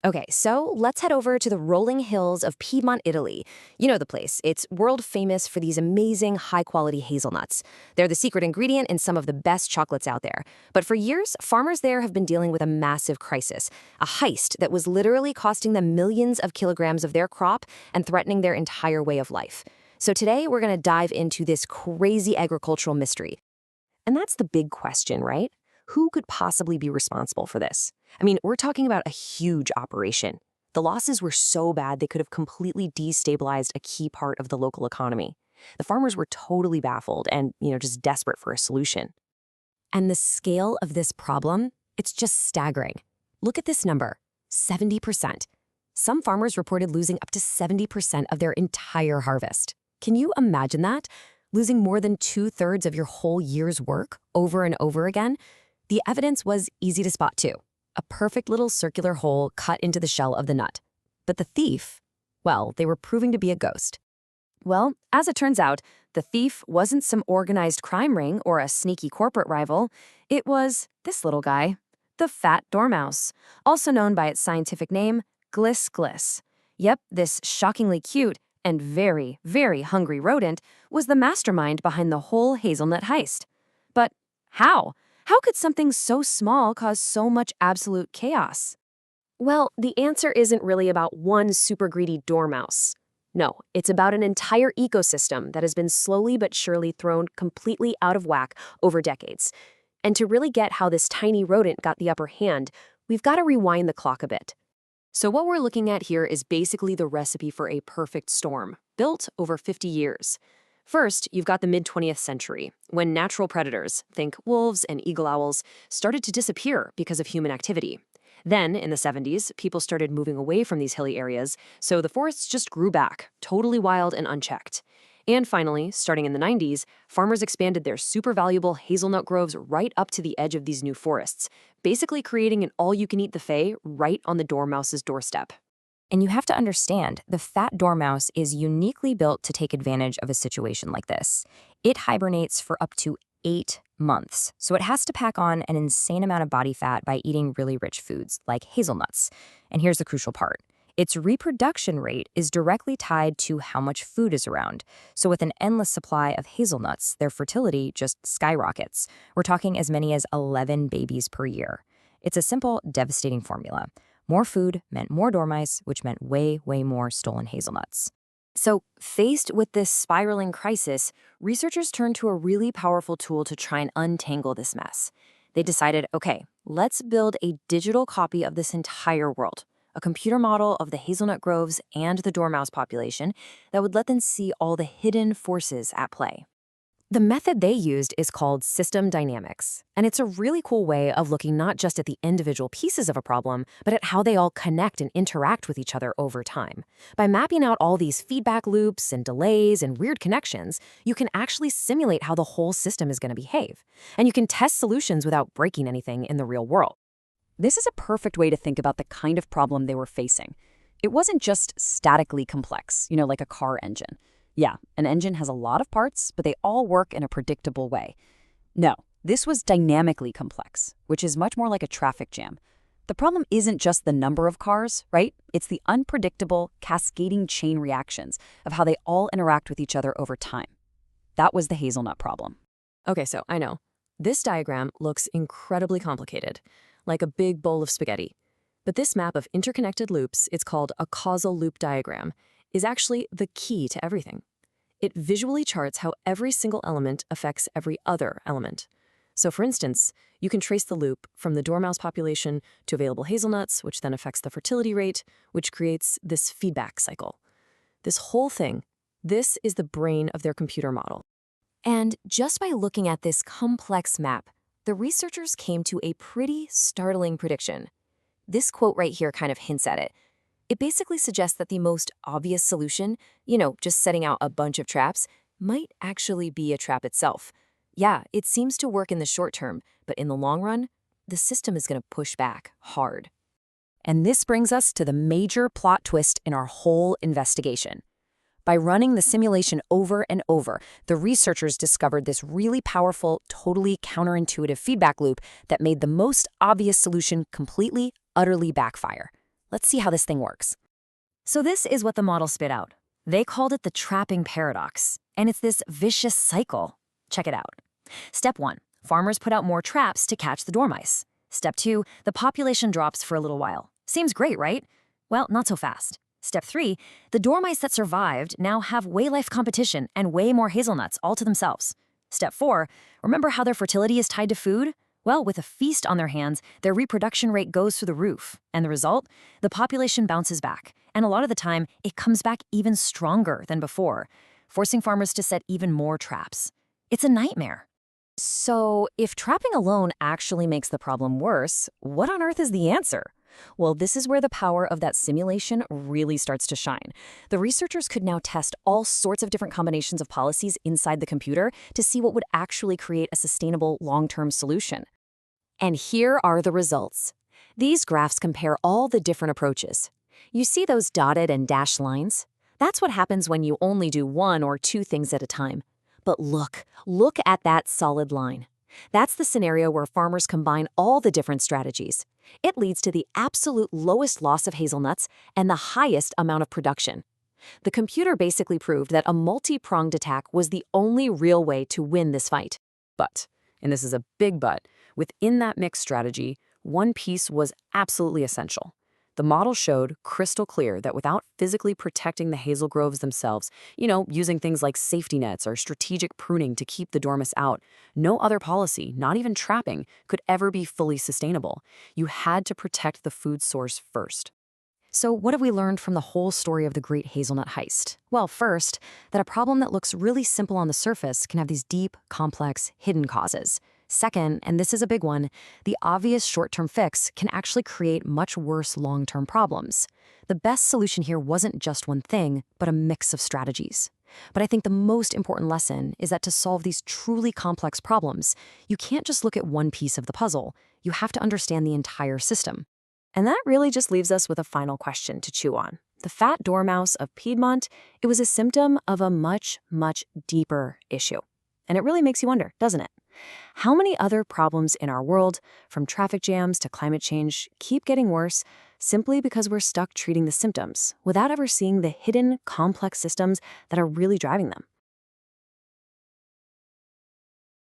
Okay, so let's head over to the rolling hills of Piedmont, Italy. You know the place. It's world famous for these amazing high-quality hazelnuts. They're the secret ingredient in some of the best chocolates out there. But for years, farmers there have been dealing with a massive crisis, a heist that was literally costing them millions of kilograms of their crop and threatening their entire way of life. So today, we're going to dive into this crazy agricultural mystery. And that's the big question, right? Who could possibly be responsible for this? I mean, we're talking about a huge operation. The losses were so bad they could have completely destabilized a key part of the local economy. The farmers were totally baffled and, just desperate for a solution. And the scale of this problem, it's just staggering. Look at this number, 70%. Some farmers reported losing up to 70% of their entire harvest. Can you imagine that? Losing more than 2/3 of your whole year's work over and over again? The evidence was easy to spot too. A perfect little circular hole cut into the shell of the nut. But the thief, well, they were proving to be a ghost. Well, as it turns out, the thief wasn't some organized crime ring or a sneaky corporate rival. It was this little guy, the fat dormouse, also known by its scientific name, Gliss gliss. Yep, this shockingly cute and very, very hungry rodent was the mastermind behind the whole hazelnut heist. But how? How could something so small cause so much absolute chaos? Well, the answer isn't really about one super greedy dormouse. No, it's about an entire ecosystem that has been slowly but surely thrown completely out of whack over decades. And to really get how this tiny rodent got the upper hand, we've got to rewind the clock a bit. So what we're looking at here is basically the recipe for a perfect storm, built over 50 years. First, you've got the mid-20th century, when natural predators, think wolves and eagle owls, started to disappear because of human activity. Then, in the 70s, people started moving away from these hilly areas, so the forests just grew back, totally wild and unchecked. And finally, starting in the 90s, farmers expanded their super valuable hazelnut groves right up to the edge of these new forests, basically creating an all-you-can-eat buffet right on the dormouse's doorstep. And you have to understand, the fat dormouse is uniquely built to take advantage of a situation like this. It hibernates for up to 8 months, so it has to pack on an insane amount of body fat by eating really rich foods like hazelnuts. And here's the crucial part. Its reproduction rate is directly tied to how much food is around. So with an endless supply of hazelnuts, their fertility just skyrockets. We're talking as many as 11 babies per year. It's a simple, devastating formula. More food meant more dormice, which meant way, way more stolen hazelnuts. So, faced with this spiraling crisis, researchers turned to a really powerful tool to try and untangle this mess. They decided, okay, let's build a digital copy of this entire world, a computer model of the hazelnut groves and the dormouse population that would let them see all the hidden forces at play. The method they used is called system dynamics, and it's a really cool way of looking not just at the individual pieces of a problem, but at how they all connect and interact with each other over time. By mapping out all these feedback loops and delays and weird connections, you can actually simulate how the whole system is going to behave. And you can test solutions without breaking anything in the real world. This is a perfect way to think about the kind of problem they were facing. It wasn't just statically complex, like a car engine. Yeah, an engine has a lot of parts, but they all work in a predictable way. No, this was dynamically complex, which is much more like a traffic jam. The problem isn't just the number of cars, right? It's the unpredictable, cascading chain reactions of how they all interact with each other over time. That was the hazelnut problem. Okay, so I know. This diagram looks incredibly complicated, like a big bowl of spaghetti. But this map of interconnected loops, it's called a causal loop diagram, is actually the key to everything. It visually charts how every single element affects every other element. So for instance, you can trace the loop from the dormouse population to available hazelnuts, which then affects the fertility rate, which creates this feedback cycle. This whole thing, this is the brain of their computer model. And just by looking at this complex map, the researchers came to a pretty startling prediction. This quote right here kind of hints at it. It basically suggests that the most obvious solution, just setting out a bunch of traps, might actually be a trap itself. Yeah, it seems to work in the short term, but in the long run, the system is going to push back hard. And this brings us to the major plot twist in our whole investigation. By running the simulation over and over, the researchers discovered this really powerful, totally counterintuitive feedback loop that made the most obvious solution completely, utterly backfire. Let's see how this thing works. So this is what the model spit out. They called it the trapping paradox, and it's this vicious cycle. Check it out. Step 1, farmers put out more traps to catch the dormice. Step 2, the population drops for a little while. Seems great, right? Well, not so fast. Step 3, the dormice that survived now have way life competition and way more hazelnuts all to themselves. Step 4, remember how their fertility is tied to food? Well, with a feast on their hands, their reproduction rate goes through the roof. And the result? The population bounces back. And a lot of the time, it comes back even stronger than before, forcing farmers to set even more traps. It's a nightmare. So, if trapping alone actually makes the problem worse, what on earth is the answer? Well, this is where the power of that simulation really starts to shine. The researchers could now test all sorts of different combinations of policies inside the computer to see what would actually create a sustainable long-term solution. And here are the results. These graphs compare all the different approaches. You see those dotted and dashed lines? That's what happens when you only do one or two things at a time. But look at that solid line. That's the scenario where farmers combine all the different strategies. It leads to the absolute lowest loss of hazelnuts and the highest amount of production. The computer basically proved that a multi-pronged attack was the only real way to win this fight. But, and this is a big but, within that mixed strategy, one piece was absolutely essential. The model showed crystal clear that without physically protecting the hazel groves themselves, using things like safety nets or strategic pruning to keep the dormice out, no other policy, not even trapping, could ever be fully sustainable. You had to protect the food source first. So what have we learned from the whole story of the Great Hazelnut Heist? Well, first, that a problem that looks really simple on the surface can have these deep, complex, hidden causes. Second, and this is a big one, the obvious short-term fix can actually create much worse long-term problems. The best solution here wasn't just one thing, but a mix of strategies. But I think the most important lesson is that to solve these truly complex problems, you can't just look at one piece of the puzzle. You have to understand the entire system. And that really just leaves us with a final question to chew on. The fat dormouse of Piedmont, it was a symptom of a much, much deeper issue. And it really makes you wonder, doesn't it? How many other problems in our world, from traffic jams to climate change, keep getting worse simply because we're stuck treating the symptoms without ever seeing the hidden, complex systems that are really driving them?